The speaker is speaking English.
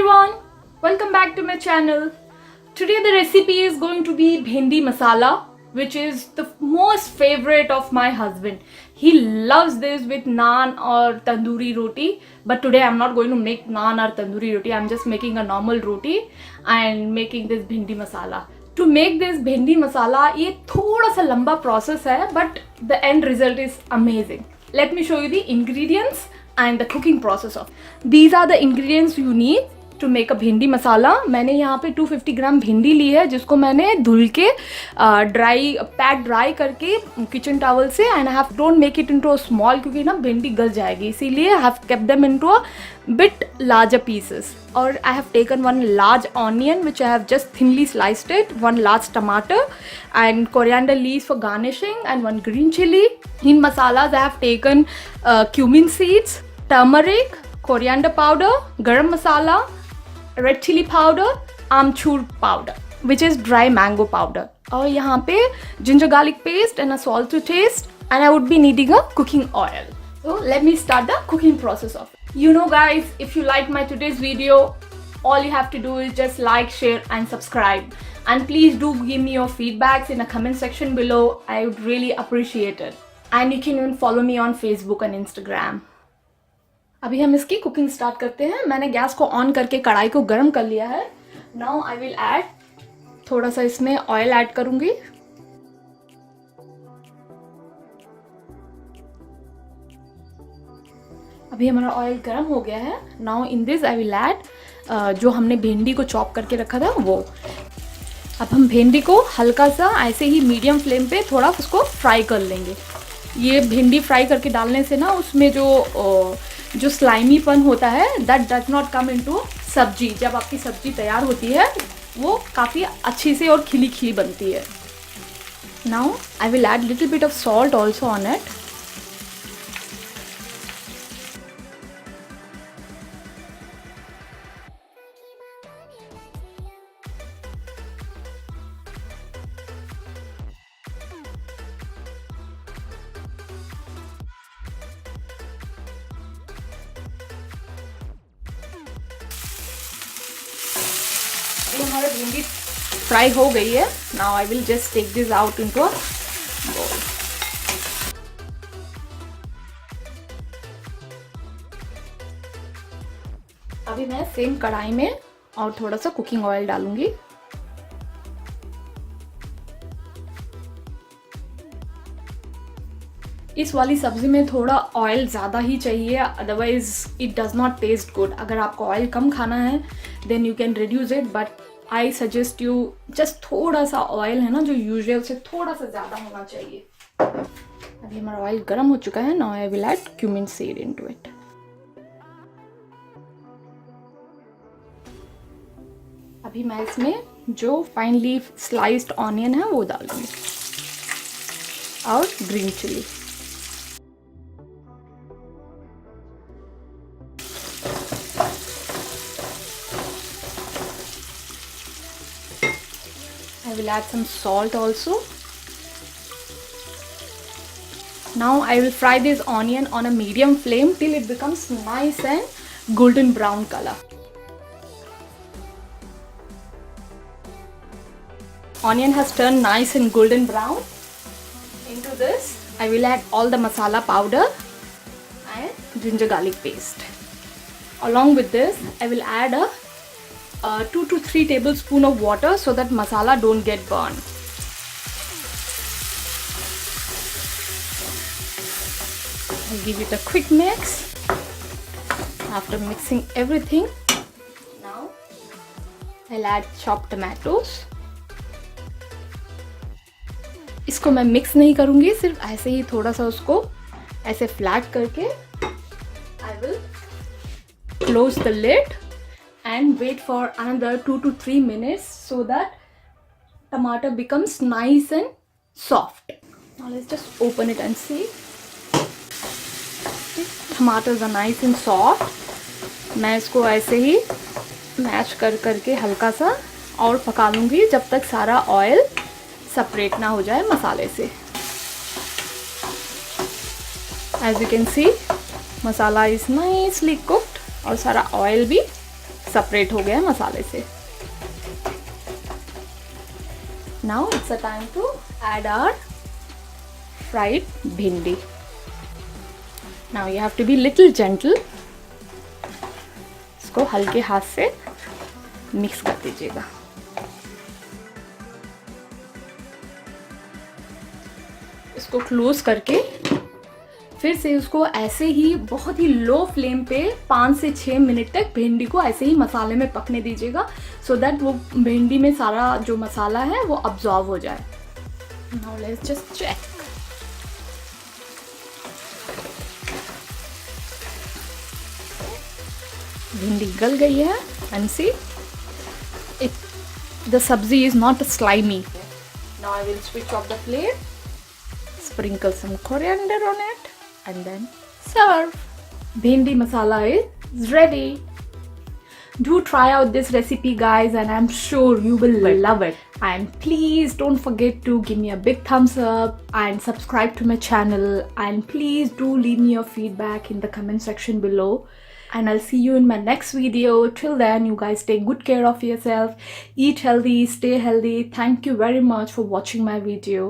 everyone, welcome back to my channel. Today the recipe is going to be Bhindi Masala, which is the most favorite of my husband. He loves this with naan or tandoori roti, but today I'm not going to make naan or tandoori roti. I'm just making a normal roti and making this Bhindi Masala. To make this Bhindi Masala, ये थोड़ा सा लंबा process है, but the end result is amazing. Let me show you the ingredients and the cooking process of. These are the ingredients you need to make a भिंडी मसाला. मैंने यहाँ पे 250 ग्राम भिंडी ली है, जिसको मैंने धुल के पैक ड्राई करके किचन टॉवल से, and I have don't make it into a small, क्योंकि ना भिंडी गल जाएगी, इसीलिए I have kept them into a bit larger pieces. और I have taken one large onion which I have just thinly sliced it, one large tamatar and coriander leaves for garnishing, and one green chili. In masalas I have taken cumin seeds, turmeric, coriander powder, garam masala, red chili powder, amchur powder which is dry mango powder. और यहाँ पे ginger garlic paste and a salt to taste, and I would be needing a cooking oil. So let me start the cooking process of it. You know guys, if you like my today's video, all you have to do is just like, share and subscribe. And please do give me your feedbacks in the comment section below. I would really appreciate it. And you can even follow me on Facebook and Instagram. अभी हम इसकी cooking start करते हैं. मैंने gas को on करके कढ़ाई को गर्म कर लिया है. नाउ आई विल ऐड थोड़ा सा इसमें ऑयल ऐड करूंगी. अभी हमारा ऑयल गर्म हो गया है. Now in this I will add जो हमने भिंडी को चॉप करके रखा था वो. अब हम भिंडी को हल्का सा ऐसे ही मीडियम फ्लेम पे थोड़ा उसको फ्राई कर लेंगे. ये भिंडी फ्राई करके डालने से ना उसमें जो स्लाइमीपन होता है that does not come into सब्जी. जब आपकी सब्जी तैयार होती है वो काफ़ी अच्छी से और खिली खिली बनती है. Now I will add little bit of salt also on it. हमारी भिंडी फ्राई हो गई है. Now I will just take this out into a bowl. अभी मैं सेम कढ़ाई में और थोड़ा सा कुकिंग ऑयल डालूंगी. इस वाली सब्जी में थोड़ा ऑयल ज़्यादा ही चाहिए, otherwise it does not taste good. अगर आपको ऑयल कम खाना है then you can reduce it, but I suggest you just थोड़ा सा ऑयल है ना जो यूजुअल से थोड़ा सा ज़्यादा होना चाहिए. अभी हमारा ऑयल गर्म हो चुका है. Now I will add cumin seed into it. अभी मैं इसमें जो फाइनली स्लाइस्ड ऑनियन है वो डालूंगी और green chilli. I will add some salt also. Now I will fry this onion on a medium flame till it becomes nice and golden brown color. Onion has turned nice and golden brown. Into this I will add all the masala powder and ginger garlic paste. Along with this I will add a 2 to 3 tablespoons of water so that masala don't get burned. I'll give it a quick mix. After mixing everything, now I'll add chopped tomatoes. इसको मैं mix नहीं करूँगी, सिर्फ ऐसे ही थोड़ा सा उसको ऐसे फ्लैट करके I will close the lid and wait for another 2 to 3 minutes so that tomato becomes nice and soft. Now let's just open it and see. Tomatoes are nice and soft. मैं इसको ऐसे ही mash करके हल्का सा और पका लूँगी जब तक सारा ऑयल सेपरेट ना हो जाए मसाले से. As you can see, masala is nicely cooked और सारा ऑयल भी सेपरेट हो गया है मसाले से. Now it's a time to add our fried bhindi. Now you have to be little gentle. इसको हल्के हाथ से मिक्स कर दीजिएगा. इसको क्लोज करके फिर से उसको ऐसे ही बहुत ही लो फ्लेम पे 5 से 6 मिनट तक भिंडी को ऐसे ही मसाले में पकने दीजिएगा, सो दैट वो भिंडी में सारा जो मसाला है वो अब्जॉर्ब हो जाए. Now let's just check. भिंडी गल गई है and see it the sabzi is not slimy. Now I will switch off the plate, sprinkle some coriander on it and then serve. Bhindi masala is ready. Do try out this recipe, guys, and I'm sure you will love it. And please don't forget to give me a big thumbs up and subscribe to my channel, and please do leave me your feedback in the comment section below, and I'll see you in my next video. Till then, you guys take good care of yourself, eat healthy, stay healthy. Thank you very much for watching my video.